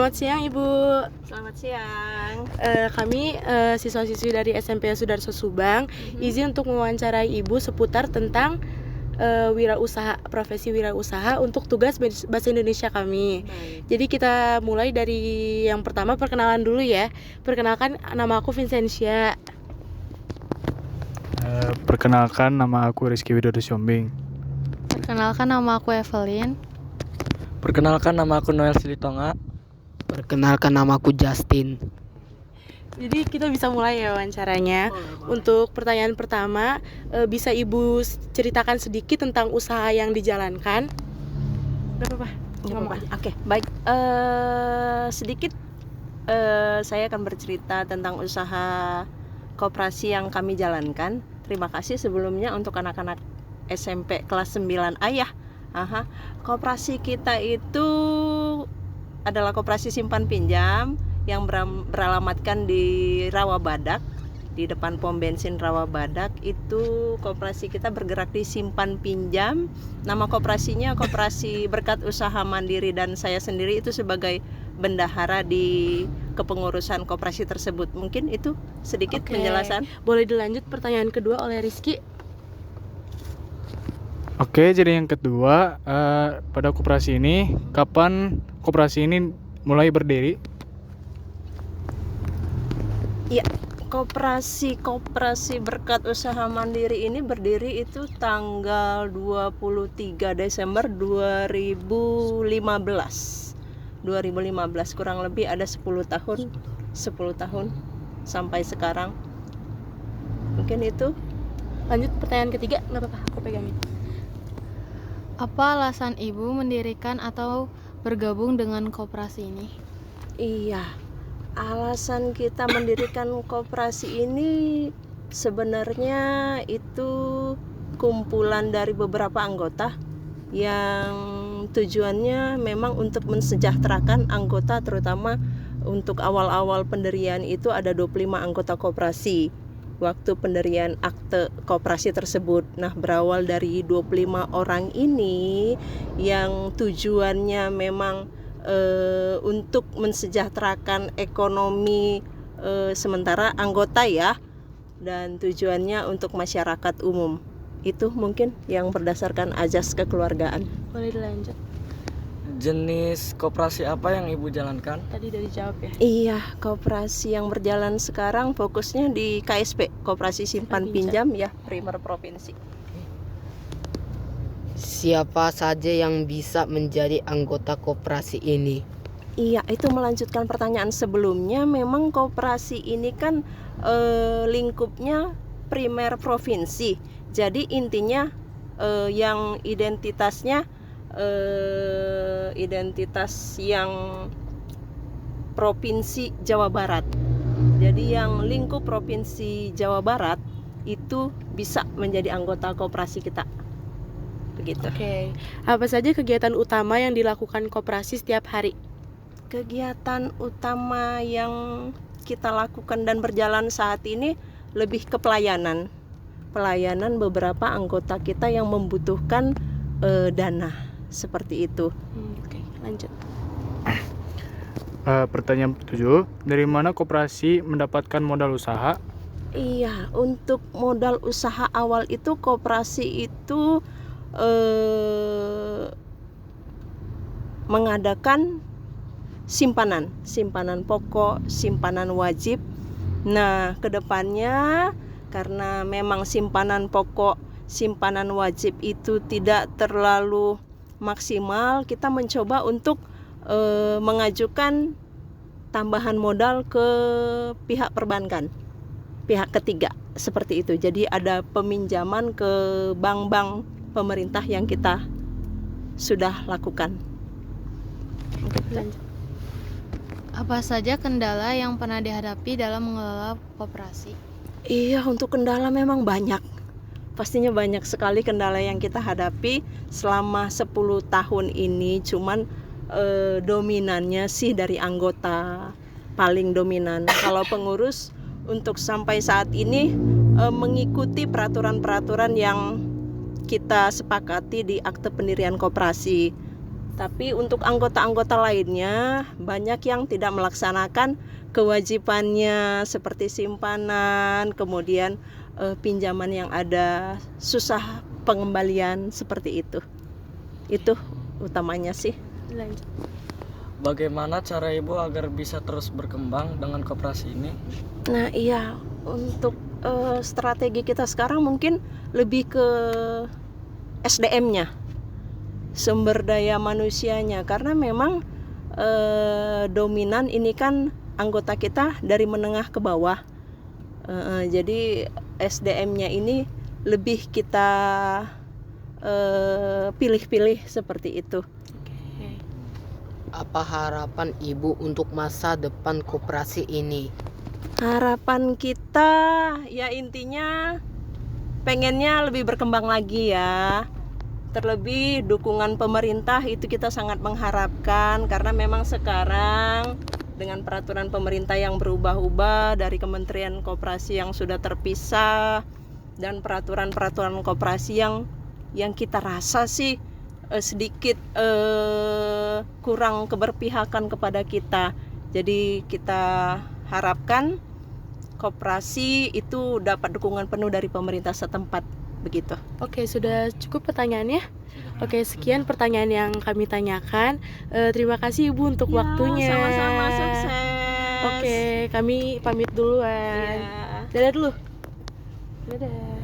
Selamat siang Ibu. Selamat siang. Kami siswa-siswi dari SMP Sudarso Subang izin untuk mewawancarai Ibu seputar tentang profesi wirausaha untuk tugas bahasa Indonesia kami. Baik. Jadi kita mulai dari yang pertama, perkenalan dulu ya. Perkenalkan, nama aku Vincentia. Perkenalkan, nama aku Rizky Widodo Siombing. Perkenalkan, nama aku Evelyn. Perkenalkan, nama aku Noel Silitonga. Perkenalkan, nama aku Justin. Jadi kita bisa mulai ya wawancaranya. Untuk pertanyaan pertama, bisa Ibu ceritakan sedikit tentang usaha yang dijalankan? Gak apa-apa. Oke, baik. Sedikit saya akan bercerita tentang usaha koperasi yang kami jalankan. Terima kasih sebelumnya untuk anak-anak SMP kelas 9A ya. Koperasi kita itu adalah koperasi simpan pinjam yang beralamatkan di Rawabadak, di depan pom bensin Rawabadak. Itu koperasi kita bergerak di simpan pinjam. Nama koperasinya Koperasi Berkat Usaha Mandiri, dan saya sendiri itu sebagai bendahara di kepengurusan koperasi tersebut. Mungkin itu sedikit penjelasan. Boleh dilanjut pertanyaan kedua oleh Rizky. Oke, jadi yang kedua, pada koperasi ini, kapan koperasi ini mulai berdiri? Iya, Koperasi Berkat Usaha Mandiri ini berdiri itu tanggal 23 Desember 2015. Kurang lebih ada 10 tahun sampai sekarang. Mungkin itu. Lanjut pertanyaan ketiga, nggak apa-apa, aku pegangin. Apa alasan Ibu mendirikan atau bergabung dengan koperasi ini? Iya, alasan kita mendirikan koperasi ini sebenarnya itu kumpulan dari beberapa anggota yang tujuannya memang untuk mensejahterakan anggota, terutama untuk awal-awal pendirian itu ada 25 anggota koperasi waktu pendirian akte koperasi tersebut. Nah, berawal dari 25 orang ini yang tujuannya memang untuk mensejahterakan ekonomi sementara anggota ya, dan tujuannya untuk masyarakat umum. Itu mungkin yang berdasarkan azas kekeluargaan. Boleh dilanjut. Jenis koperasi apa yang Ibu jalankan? Tadi udah dijawab ya. Iya, koperasi yang berjalan sekarang fokusnya di KSP, Koperasi Simpan Pinjam ya, Primer Provinsi. Siapa saja yang bisa menjadi anggota koperasi ini? Iya, itu melanjutkan pertanyaan sebelumnya. Memang koperasi ini kan lingkupnya primer provinsi. Jadi intinya yang identitas yang Provinsi Jawa Barat. Jadi yang lingkup Provinsi Jawa Barat itu bisa menjadi anggota koperasi kita. Begitu. Oke. Apa saja kegiatan utama yang dilakukan koperasi setiap hari? Kegiatan utama yang kita lakukan dan berjalan saat ini lebih ke pelayanan beberapa anggota kita yang membutuhkan dana seperti itu. Oke, lanjut. Pertanyaan 7, dari mana koperasi mendapatkan modal usaha? Iya, untuk modal usaha awal itu koperasi itu mengadakan simpanan pokok, simpanan wajib. Nah, kedepannya karena memang simpanan pokok, simpanan wajib itu tidak terlalu maksimal, kita mencoba untuk mengajukan tambahan modal ke pihak perbankan, pihak ketiga seperti itu. Jadi ada peminjaman ke bank-bank pemerintah yang kita sudah lakukan. Lanjut. Apa saja kendala yang pernah dihadapi dalam mengelola koperasi? Iya, untuk kendala memang banyak. Pastinya banyak sekali kendala yang kita hadapi selama 10 tahun ini. Cuman dominannya sih dari anggota paling dominan. Kalau pengurus untuk sampai saat ini mengikuti peraturan-peraturan yang kita sepakati di akte pendirian koperasi. Tapi untuk anggota-anggota lainnya banyak yang tidak melaksanakan kewajibannya seperti simpanan, kemudian pinjaman yang ada susah pengembalian seperti itu. Itu utamanya sih. Lanjut. Bagaimana cara Ibu agar bisa terus berkembang dengan koperasi ini? Nah iya, untuk strategi kita sekarang mungkin lebih ke SDM-nya, sumber daya manusianya, karena memang dominan ini kan anggota kita dari menengah ke bawah. Jadi SDM-nya ini lebih kita pilih-pilih seperti itu. Apa harapan Ibu untuk masa depan koperasi ini? Harapan kita ya intinya pengennya lebih berkembang lagi ya. Terlebih dukungan pemerintah itu kita sangat mengharapkan, karena memang sekarang dengan peraturan pemerintah yang berubah-ubah dari Kementerian Koperasi yang sudah terpisah dan peraturan-peraturan koperasi yang kita rasa sih sedikit kurang keberpihakan kepada kita. Jadi kita harapkan koperasi itu dapat dukungan penuh dari pemerintah setempat, begitu. Oke, sudah cukup pertanyaannya. Oke, sekian pertanyaan yang kami tanyakan. Terima kasih Ibu untuk waktunya. Sama-sama, sukses. Oke, kami pamit duluan. Ya. Dadah dulu. Dadah.